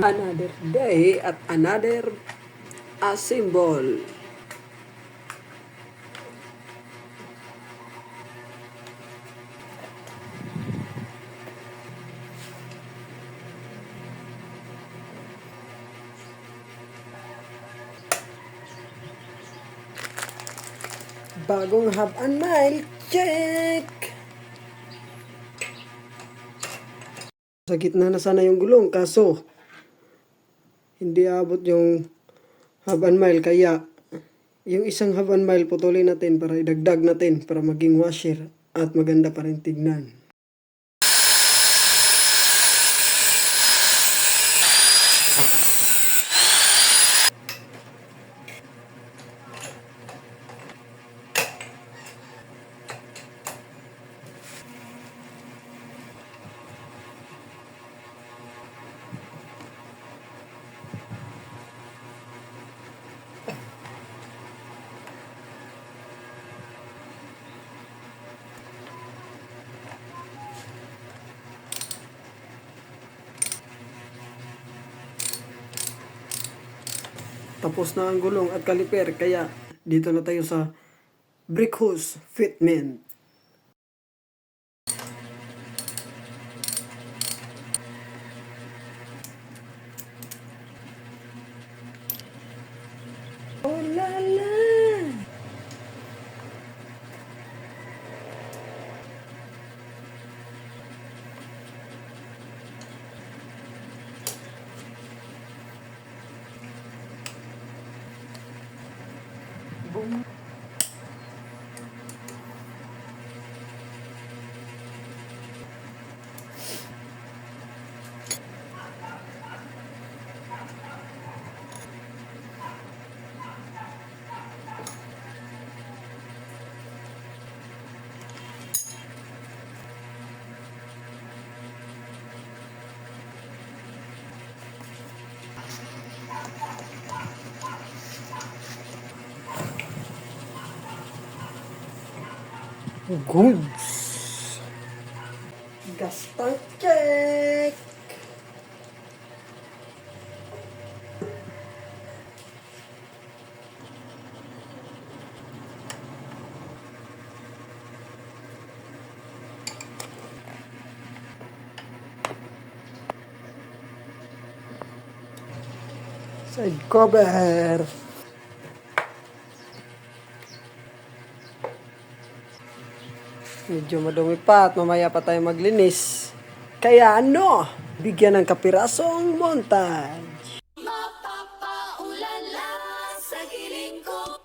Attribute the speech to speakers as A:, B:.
A: Another day at another symbol. Bagong half and mile check. Sa gitna na sana yung gulong, kaso hindi abot yung half and mile, kaya yung isang half and mile putulin natin para idagdag natin para maging washer at maganda pa rin tignan. Tapos na ang gulong at kaliper, kaya dito na tayo sa brake hose fitment. Oh la la! Boom! Goods! Gas tank check! Side cover! Medyo madumi pa at mamaya pa tayo maglinis. Kaya ano, bigyan ng kapirasong montage.
B: Mapapaulala sa giling ko.